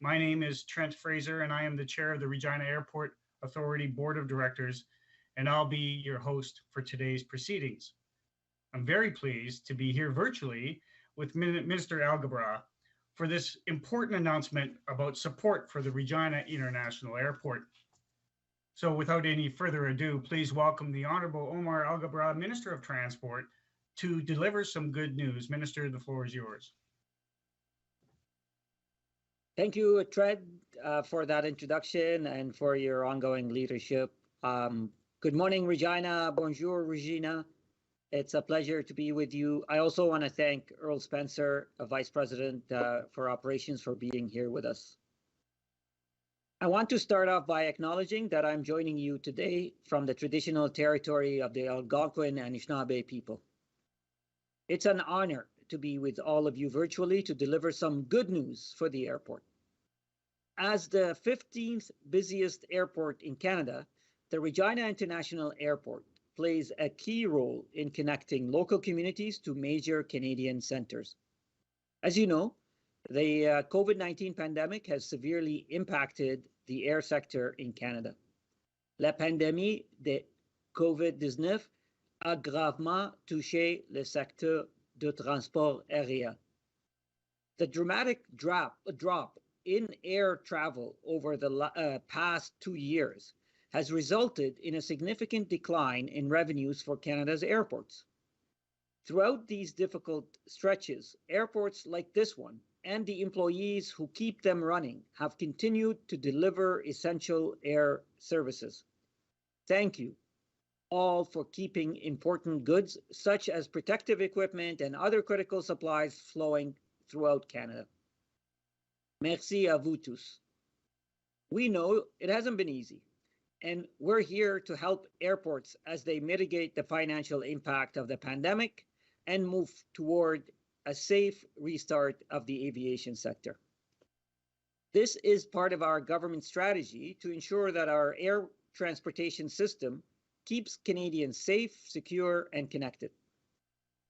My name is Trent Fraser, and I am the chair of the Regina Airport Authority Board of Directors, and I'll be your host for today's proceedings. I'm very pleased to be here virtually with Minister Alghabra for this important announcement about support for the Regina International Airport. So without any further ado, please welcome the Honorable Omar Alghabra, Minister of Transport, to deliver some good news. Minister, the floor is yours. Thank you, Trent, for that introduction and for your ongoing leadership. Good morning, Regina. Bonjour, Regina. It's a pleasure to be with you. I also want to thank Earl Spencer, Vice President for Operations, for being here with us. I want to start off by acknowledging that I'm joining you today from the traditional territory of the Algonquin and Anishinaabe people. It's an honor to be with all of you virtually to deliver some good news for the airport. As the 15th busiest airport in Canada, the Regina International Airport plays a key role in connecting local communities to major Canadian centers. As you know, the COVID-19 pandemic has severely impacted the air sector in Canada. La pandémie de COVID-19 a gravement touché le secteur de transport aérien. The dramatic drop in air travel over the past 2 years has resulted in a significant decline in revenues for Canada's airports. Throughout these difficult stretches, airports like this one and the employees who keep them running have continued to deliver essential air services. Thank you all for keeping important goods such as protective equipment and other critical supplies flowing throughout Canada. Merci à vous tous. We know it hasn't been easy, and we're here to help airports as they mitigate the financial impact of the pandemic and move toward a safe restart of the aviation sector. This is part of our government strategy to ensure that our air transportation system keeps Canadians safe, secure, and connected.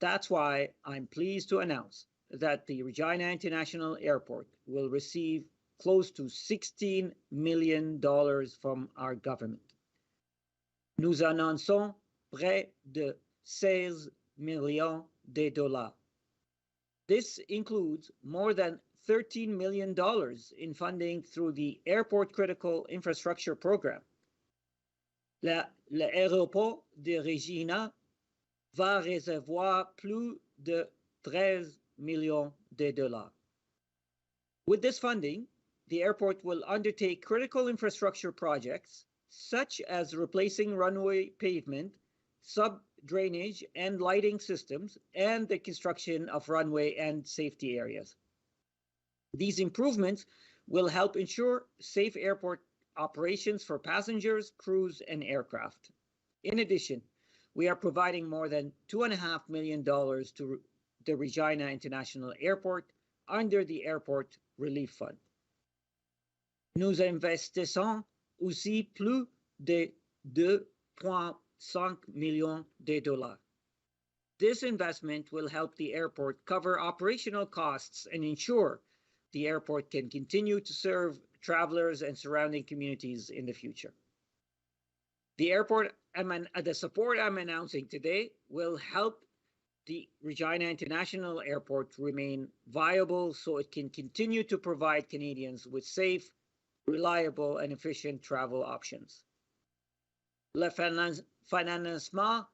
That's why I'm pleased to announce that the Regina International Airport will receive close to $16 million from our government. Nous annonçons près de 16 millions de dollars. This includes more than $13 million in funding through the Airport Critical Infrastructure Program. L'aéroport de Regina va recevoir plus de 13 millions de dollars. With this funding, the airport will undertake critical infrastructure projects such as replacing runway pavement, sub-drainage and lighting systems, and the construction of runway and safety areas. These improvements will help ensure safe airport operations for passengers, crews, and aircraft. In addition, we are providing more than $2.5 million to the Regina International Airport under the Airport Relief Fund. Nous investissons aussi plus de 2,5 millions de dollars. This investment will help the airport cover operational costs and ensure the airport can continue to serve travelers and surrounding communities in the future. The support I'm announcing today will help the Regina International Airport remain viable so it can continue to provide Canadians with safe, reliable, and efficient travel options. Le financement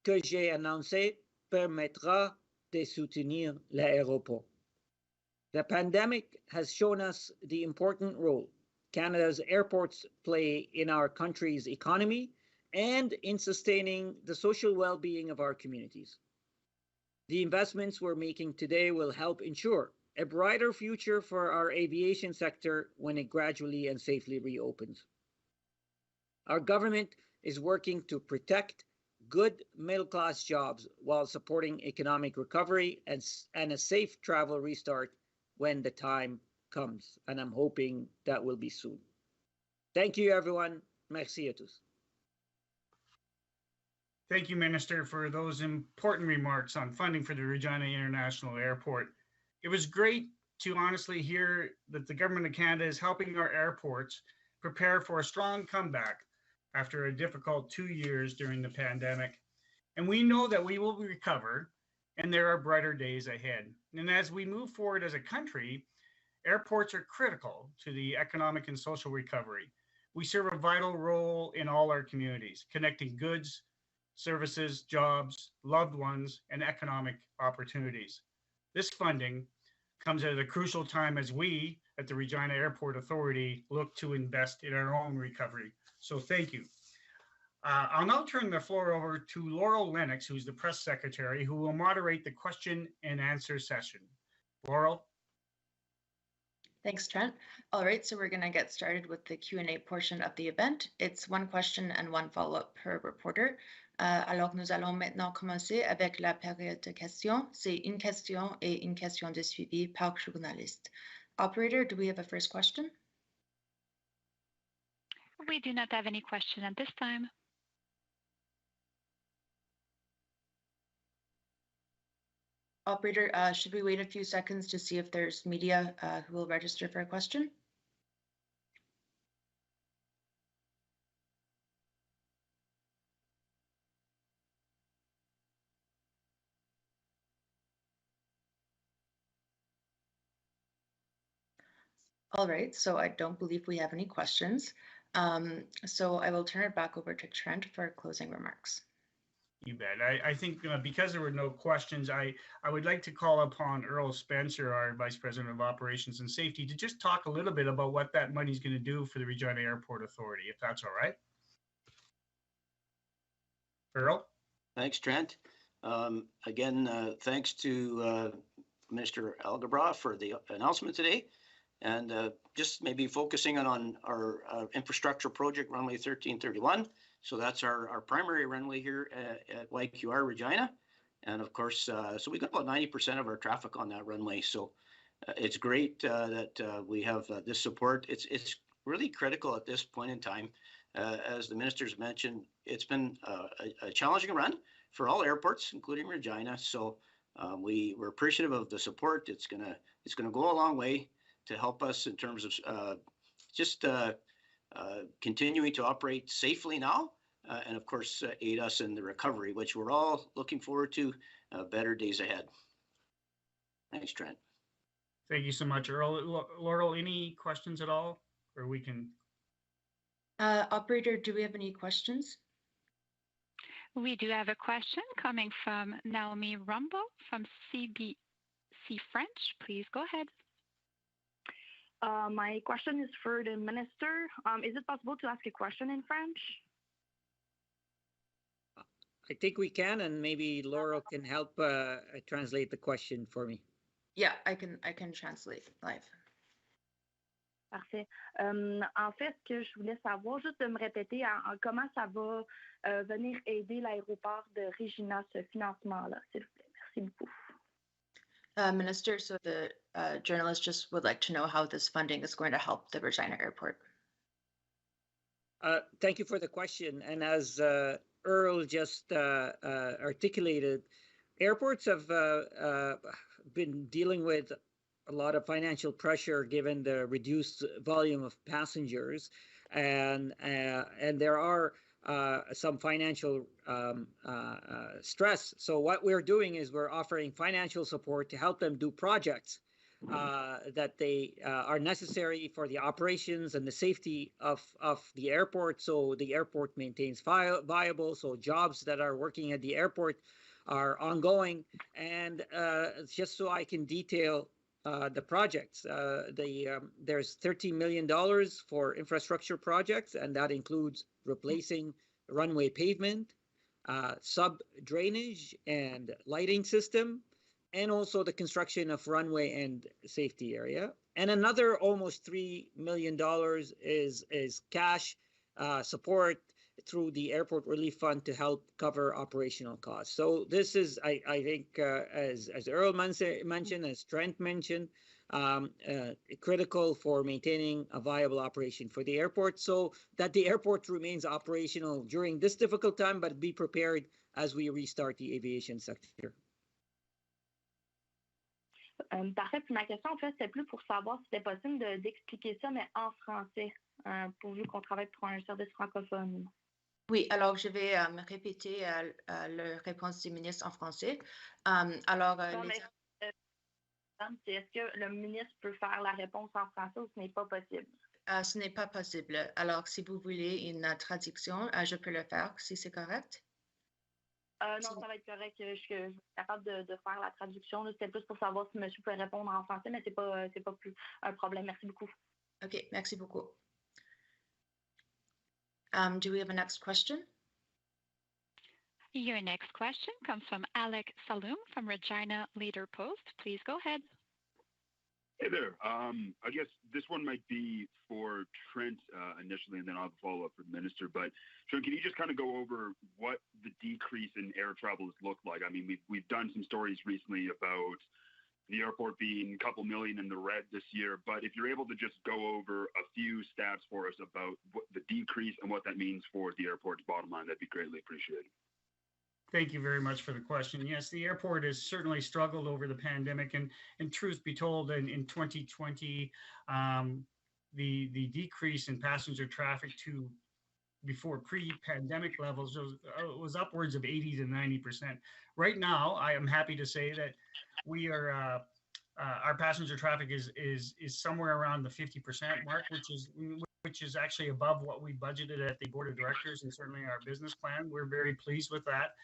que j'ai annoncé permettra de soutenir l'aéroport. The pandemic has shown us the important role Canada's airports play in our country's economy and in sustaining the social well-being of our communities. The investments we're making today will help ensure a brighter future for our aviation sector when it gradually and safely reopens. Our government is working to protect good middle-class jobs while supporting economic recovery and a safe travel restart when the time comes, and I'm hoping that will be soon. Thank you, everyone. Merci à tous. Thank you, Minister, for those important remarks on funding for the Regina International Airport. It was great to honestly hear that the government of Canada is helping our airports prepare for a strong comeback after a difficult 2 years during the pandemic. And we know that we will recover and there are brighter days ahead. And as we move forward as a country, airports are critical to the economic and social recovery. We serve a vital role in all our communities, connecting goods, services, jobs, loved ones, and economic opportunities. This funding comes at a crucial time as we at the Regina Airport Authority look to invest in our own recovery. So thank you. I'll now turn the floor over to Laurel Lennox, who's the press secretary, who will moderate the question and answer session. Laurel? Thanks, Trent. All right, so we're going to get started with the Q&A portion of the event. It's one question and one follow-up per reporter. Alors, nous allons maintenant commencer avec la période de questions. C'est une question et une question de suivi par journaliste. Operator, do we have a first question? We do not have any question at this time. Operator, should we wait a few seconds to see if there's media who will register for a question? All right, so I don't believe we have any questions. So I will turn it back over to Trent for closing remarks. You bet. I think because there were no questions, I would like to call upon Earl Spencer, our Vice President of Operations and Safety, to just talk a little bit about what that money is going to do for the Regina Airport Authority, if that's all right. Earl? Thanks, Trent. Again, thanks to Minister Alghabra for the announcement today. And just maybe focusing on our infrastructure project, runway 1331. So that's our primary runway here at YQR Regina. And of course, so we got about 90% of our traffic on that runway. So it's great that we have this support. It's really critical at this point in time. As the ministers mentioned, it's been a challenging run for all airports, including Regina. So we're appreciative of the support. It's gonna go a long way to help us in terms of just continuing to operate safely now, and of course aid us in the recovery, which we're all looking forward to better days ahead. Thanks, Trent. Thank you so much, Earl. Laurel, any questions at all? Or we can... Operator, do we have any questions? We do have a question coming from Naomi Rumbo from CBC French. Please go ahead. My question is for the minister. Is it possible to ask a question in French? I think we can, and maybe Laurel can help translate the question for me. Yeah, I can translate live. Parfait. En fait, ce que je voulais savoir, juste de me répéter comment ça va venir aider l'aéroport de Regina, ce financement-là, s'il vous plaît. Merci beaucoup. Minister, so the journalist just would like to know how this funding is going to help the Regina Airport. Thank you for the question. And as Earl just articulated, airports have been dealing with a lot of financial pressure given the reduced volume of passengers, and there are some financial stress. So what we're doing is we're offering financial support to help them do projects that they are necessary for the operations and the safety of the airport, so the airport maintains viable, so jobs that are working at the airport are ongoing. And just so I can detail the projects, there's $13 million for infrastructure projects, and that includes replacing runway pavement, sub drainage and lighting system, and also the construction of runway and safety area. And another almost $3 million is cash support through the Airport Relief Fund to help cover operational costs. So this is, I think, as Earl mentioned, as Trent mentioned, critical for maintaining a viable operation for the airport, so that the airport remains operational during this difficult time, but be prepared as we restart the aviation sector. Parfait. Puis ma question, en fait, c'est plus pour savoir si c'était possible d'expliquer ça, mais en français, pourvu qu'on travaille pour un service francophone. Oui, alors je vais répéter la réponse du ministre en français. Alors, Non, mais c'est est-ce que le ministre peut faire la réponse en français ou ce n'est pas possible? ce n'est pas possible. Alors, si vous voulez une traduction, je peux le faire, si c'est correct. Non, ça va être correct. Je suis capable de faire la traduction. C'était plus pour savoir si monsieur peut répondre en français, mais c'est pas plus un problème. Merci beaucoup. OK, merci beaucoup. Do we have a next question? Your next question comes from Alec Saloom from Regina Leader Post. Please go ahead. Hey there. I guess this one might be for Trent initially, and then I'll have a follow-up for the minister. But Trent, can you just kind of go over what the decrease in air travel has looked like? I mean, we've done some stories recently about the airport being a couple million in the red this year. But if you're able to just go over a few stats for us about what the decrease and what that means for the airport's bottom line, that'd be greatly appreciated. Thank you very much for the question. Yes, the airport has certainly struggled over the pandemic, and truth be told, in 2020, the decrease in passenger traffic to before pre-pandemic levels was upwards of 80 to 90%. Right now, I am happy to say that we are our passenger traffic is somewhere around the 50% mark, which is actually above what we budgeted at the board of directors and certainly our business plan. We're very pleased with that.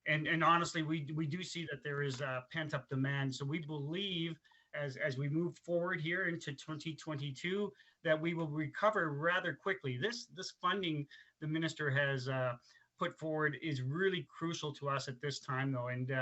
And honestly, we do see that there is pent up demand. So we believe as we move forward here into 2022 that we will recover rather quickly. This funding the minister has put forward is really crucial to us at this time, though. And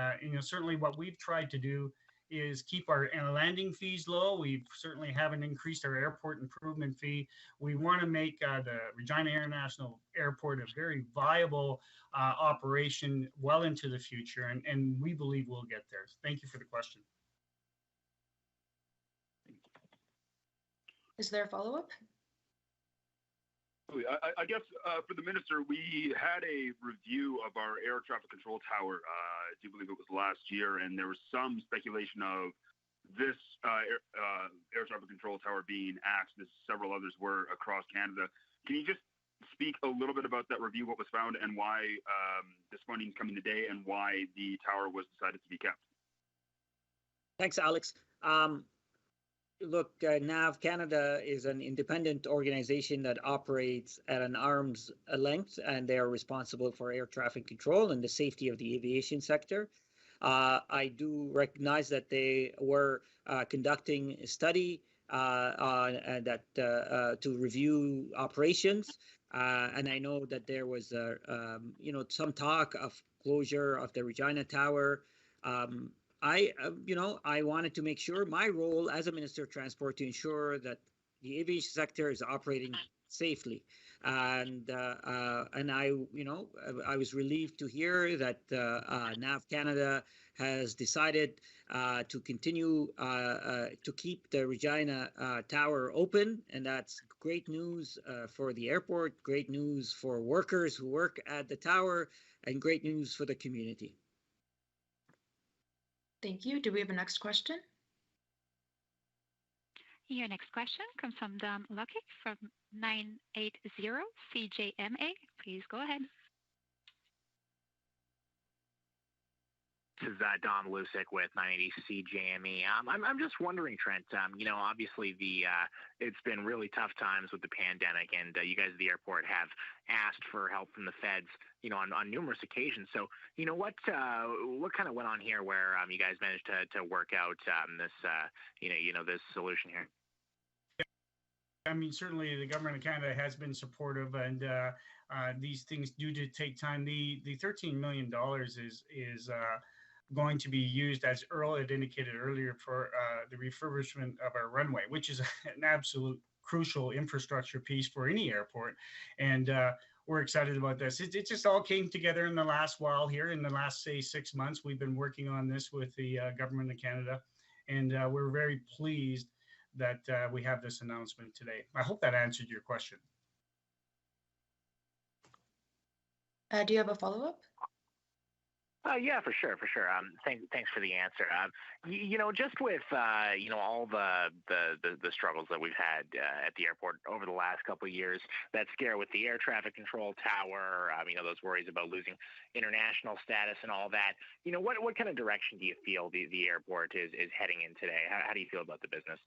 certainly what we've tried to do is keep our landing fees low. We certainly haven't increased our airport improvement fee. We want to make the Regina International Airport a very viable operation well into the future, and we believe we'll get there. Thank you for the question. Is there a follow-up? I guess for the minister, we had a review of our air traffic control tower. I do believe it was last year, and there was some speculation of this air traffic control tower being axed, as several others were across Canada. Can you just speak a little bit about that review, what was found, and why this funding is coming today, and why the tower was decided to be kept? Thanks, Alex. Look, NAV Canada is an independent organization that operates at an arm's length, and they are responsible for air traffic control and the safety of the aviation sector. I do recognize that they were conducting a study to review operations, and I know that there was some talk of closure of the Regina Tower. I wanted to make sure my role as a Minister of Transport to ensure that the aviation sector is operating safely, and I was relieved to hear that NAV Canada has decided to continue to keep the Regina Tower open, and that's great news for the airport, great news for workers who work at the tower, and great news for the community. Thank you. Do we have a next question? Your next question comes from Dom Lukic from 980 CJMA. Please go ahead. This is Dom Lusick with 980 CJME. I'm just wondering, Trent, obviously it's been really tough times with the pandemic, and you guys at the airport have asked for help from the feds, on numerous occasions. So, what kind of went on here where you guys managed to work out this solution here? I mean, certainly the government of Canada has been supportive, and these things do take time. The $13 million is going to be used, as Earl had indicated earlier, for the refurbishment of our runway, which is an absolute crucial infrastructure piece for any airport. And we're excited about this. It just all came together in the last while here. In the last, say, 6 months, we've been working on this with the government of Canada, and we're very pleased that we have this announcement today. I hope that answered your question. Do you have a follow-up? Yeah, for sure. Thanks for the answer. Just with all the struggles that we've had at the airport over the last couple of years, that scare with the air traffic control tower, those worries about losing international status and all that. What kind of direction do you feel the airport is heading in today? How do you feel about the business?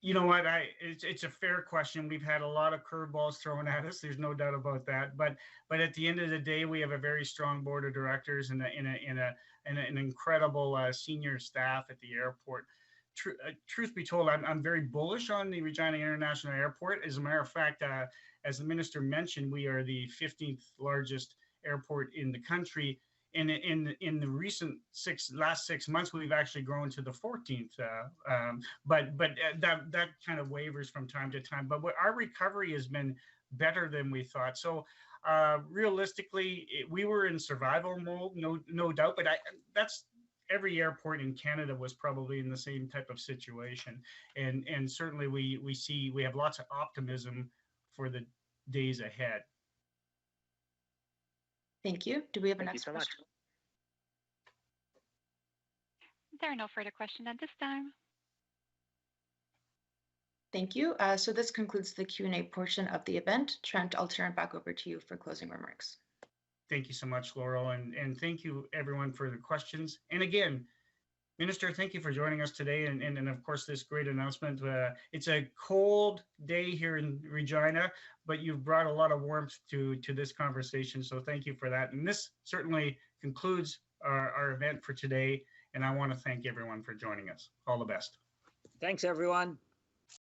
You know what? It's a fair question. We've had a lot of curveballs thrown at us. There's no doubt about that. But at the end of the day, we have a very strong board of directors and an incredible senior staff at the airport. Truth be told, I'm very bullish on the Regina International Airport. As a matter of fact, as the minister mentioned, we are the 15th largest airport in the country. In the last 6 months, we've actually grown to the 14th. But that kind of wavers from time to time. But our recovery has been better than we thought. So realistically, we were in survival mode, no doubt. But that's every airport in Canada was probably in the same type of situation. And certainly we have lots of optimism for the days ahead. Thank you. Do we have a next question? There are no further questions at this time. Thank you. So this concludes the Q&A portion of the event. Trent, I'll turn it back over to you for closing remarks. Thank you so much, Laurel, and thank you everyone for the questions. And again, Minister, thank you for joining us today, and of course this great announcement. It's a cold day here in Regina, but you've brought a lot of warmth to this conversation, so thank you for that. And this certainly concludes our event for today, and I want to thank everyone for joining us. All the best. Thanks, everyone.